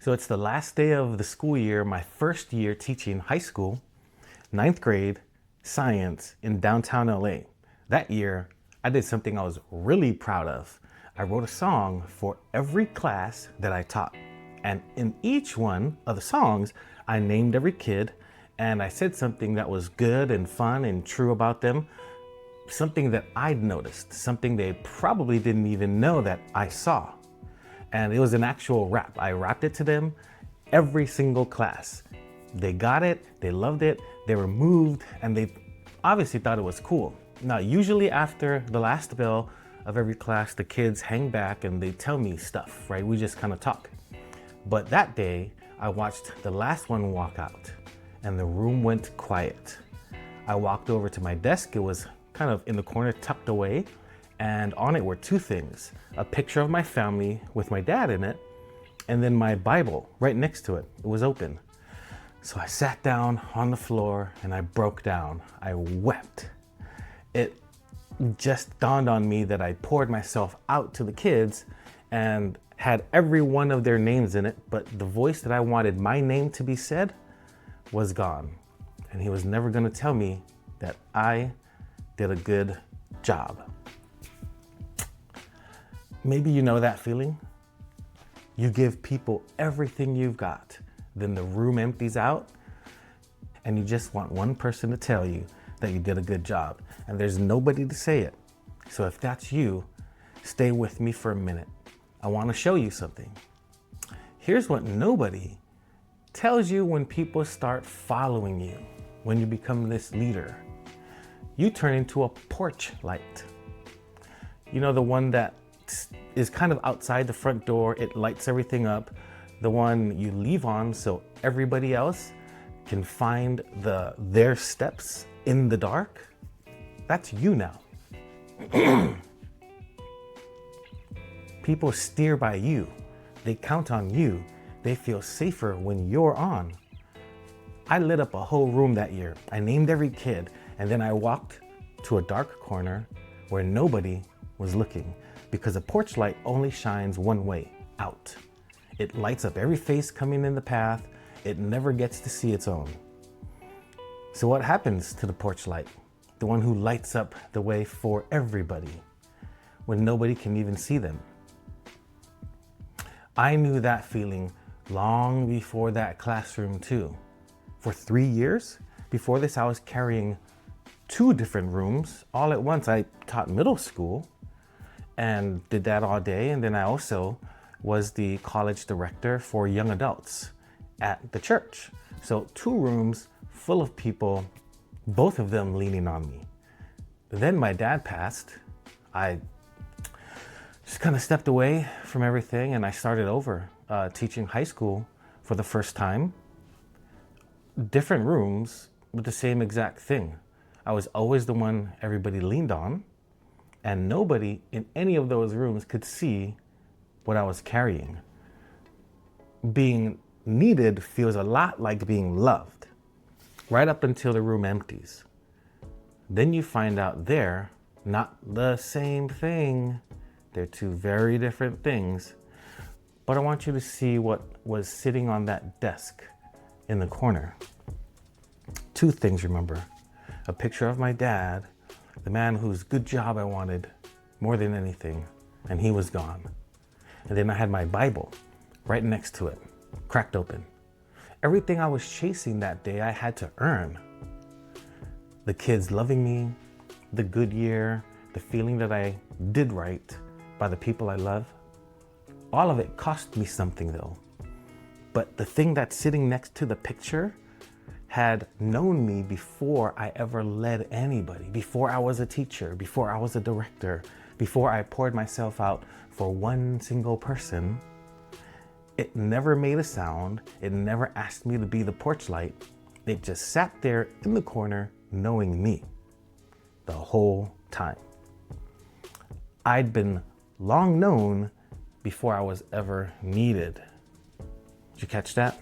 So it's the last day of the school year, my first year teaching high school, ninth grade, science in downtown LA. That year, I did something I was really proud of. I wrote a song for every class that I taught. And in each one of the songs, I named every kid and I said something that was good and fun and true about them, something that I'd noticed, something they probably didn't even know that I saw. And it was an actual rap. I rapped it to them, every single class. They got it, they loved it, they were moved, and they obviously thought it was cool. Now, usually after the last bell of every class, the kids hang back and they tell me stuff, right? We just kind of talk. But that day, I watched the last one walk out and the room went quiet. I walked over to my desk. It was kind of in the corner, tucked away. And on it were two things: a picture of my family with my dad in it, and then my Bible right next to it. It was open. So I sat down on the floor and I broke down. I wept. It just dawned on me that I poured myself out to the kids and had every one of their names in it, but the voice that I wanted my name to be said was gone. And he was never gonna tell me that I did a good job. Maybe you know that feeling. You give people everything you've got, then the room empties out and you just want one person to tell you that you did a good job, and there's nobody to say it. So if that's you, stay with me for a minute. I want to show you something. Here's what nobody tells you when people start following you, when you become this leader. You turn into a porch light. You know, the one that is kind of outside the front door, it lights everything up. The one you leave on so everybody else can find their steps in the dark. That's you now. People steer by you. They count on you. They feel safer when you're on. I lit up a whole room that year. I named every kid, and then I walked to a dark corner where nobody was looking, because a porch light only shines one way, out. It lights up every face coming in the path. It never gets to see its own. So what happens to the porch light? The one who lights up the way for everybody when nobody can even see them. I knew that feeling long before that classroom too. For 3 years, before this, I was carrying 2 different rooms all at once. I taught middle school and did that all day. And then I also was the college director for young adults at the church. So 2 rooms full of people, both of them leaning on me. Then my dad passed. I just kind of stepped away from everything and I started over teaching high school for the first time. Different rooms, but the same exact thing. I was always the one everybody leaned on, and nobody in any of those rooms could see what I was carrying. Being needed feels a lot like being loved, right up until the room empties. Then you find out they're not the same thing. They're 2 very different things. But I want you to see what was sitting on that desk in the corner. 2 things, remember. A picture of my dad, the man whose good job I wanted more than anything, and he was gone. And then I had my Bible right next to it, cracked open. Everything I was chasing that day, I had to earn. The kids loving me, the good year, the feeling that I did right by the people I love. All of it cost me something though. But the thing that's sitting next to the picture had known me before I ever led anybody, before I was a teacher, before I was a director, before I poured myself out for one single person. It never made a sound. It never asked me to be the porch light. It just sat there in the corner knowing me the whole time. I'd been long known before I was ever needed. Did you catch that?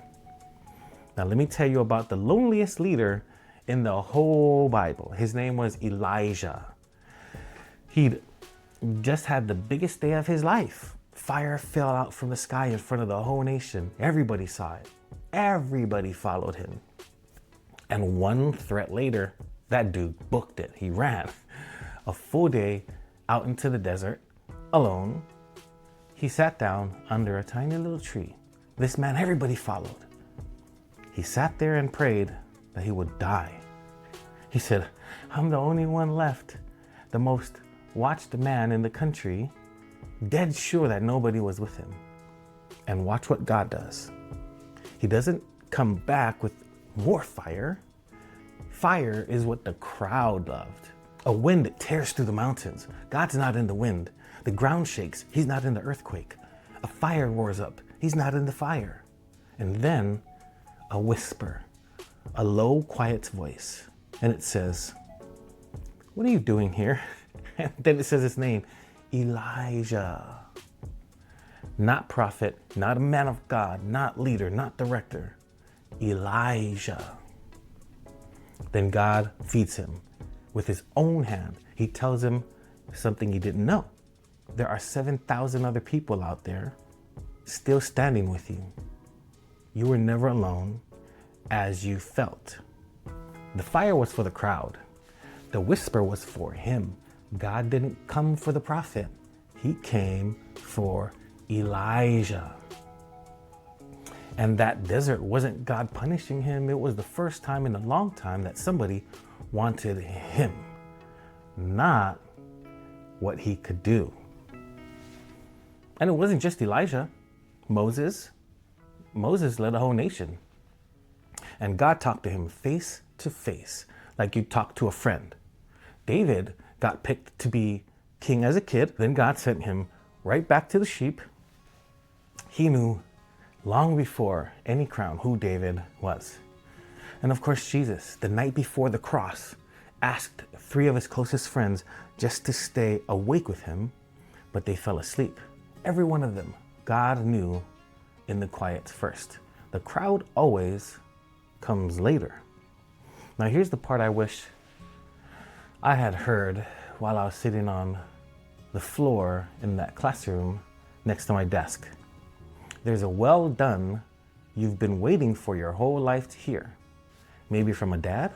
Now let me tell you about the loneliest leader in the whole Bible. His name was Elijah. He'd just had the biggest day of his life. Fire fell out from the sky in front of the whole nation. Everybody saw it. Everybody followed him. And one threat later, that dude booked it. He ran a full day out into the desert alone. He sat down under a tiny little tree. This man, everybody followed. He sat there and prayed that he would die. He said, I'm the only one left, the most watched man in the country, dead sure that nobody was with him. And watch what God does. He doesn't come back with more fire. Fire is what the crowd loved. A wind that tears through the mountains. God's not in the wind. The ground shakes. He's not in the earthquake. A fire roars up. He's not in the fire. And then a whisper, a low, quiet voice. And it says, what are you doing here? And then it says his name, Elijah. Not prophet, not a man of God, not leader, not director. Elijah. Then God feeds him with his own hand. He tells him something he didn't know. There are 7,000 other people out there still standing with you. You were never alone as you felt. The fire was for the crowd. The whisper was for him. God didn't come for the prophet. He came for Elijah. And that desert wasn't God punishing him. It was the first time in a long time that somebody wanted him, not what he could do. And it wasn't just Elijah. Moses led a whole nation. And God talked to him face to face, like you talk to a friend. David got picked to be king as a kid. Then God sent him right back to the sheep. He knew long before any crown who David was. And of course, Jesus, the night before the cross, asked 3 of his closest friends just to stay awake with him, but they fell asleep. Every one of them, God knew in the quiet first. The crowd always comes later. Now here's the part I wish I had heard while I was sitting on the floor in that classroom next to my desk. There's a well done you've been waiting for your whole life to hear. Maybe from a dad,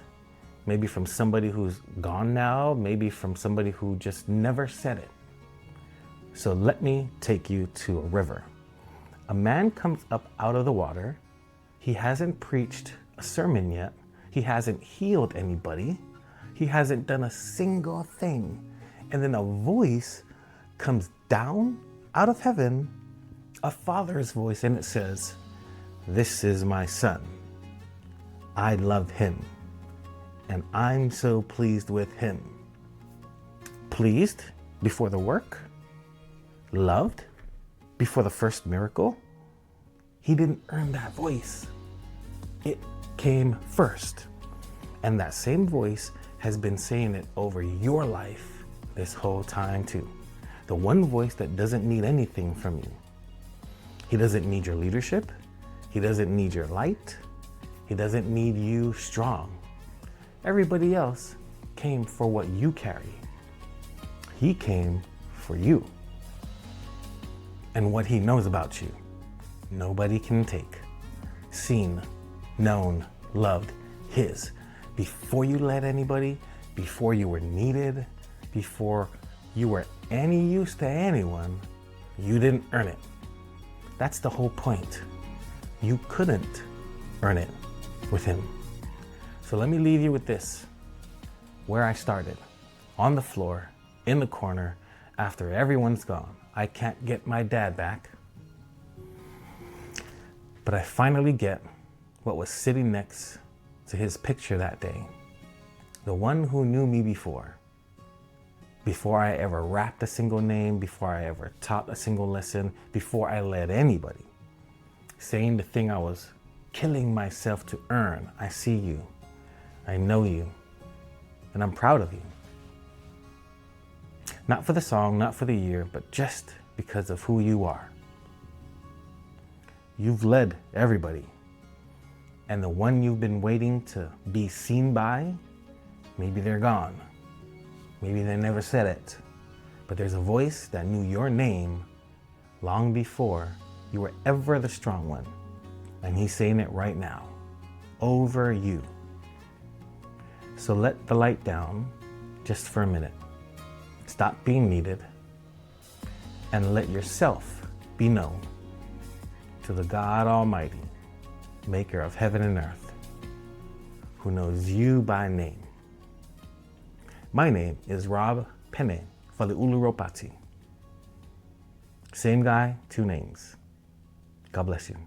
maybe from somebody who's gone now, maybe from somebody who just never said it. So let me take you to a river. A man comes up out of the water. He hasn't preached a sermon yet. He hasn't healed anybody. He hasn't done a single thing. And then a voice comes down out of heaven, a father's voice, and it says, "This is my son. I love him, and I'm so pleased with him." Pleased before the work? Loved before the first miracle? He didn't earn that voice. It came first. And that same voice has been saying it over your life this whole time too. The one voice that doesn't need anything from you. He doesn't need your leadership. He doesn't need your light. He doesn't need you strong. Everybody else came for what you carry. He came for you. And what he knows about you, nobody can take. Seen, known, loved, his. Before you led anybody, before you were needed, before you were any use to anyone, you didn't earn it. That's the whole point. You couldn't earn it with him. So let me leave you with this. Where I started, on the floor, in the corner, after everyone's gone. I can't get my dad back. But I finally get what was sitting next to his picture that day. The one who knew me before I ever rapped a single name, before I ever taught a single lesson, before I led anybody. Saying the thing I was killing myself to earn. I see you, I know you, and I'm proud of you. Not for the song, not for the year, but just because of who you are. You've led everybody. And the one you've been waiting to be seen by, maybe they're gone. Maybe they never said it. But there's a voice that knew your name long before you were ever the strong one. And he's saying it right now, over you. So let the light down just for a minute. Stop being needed and let yourself be known to the God Almighty, maker of heaven and earth, who knows you by name. My name is Rob Pene, Faleulu Ropati. Same guy, two names. God bless you.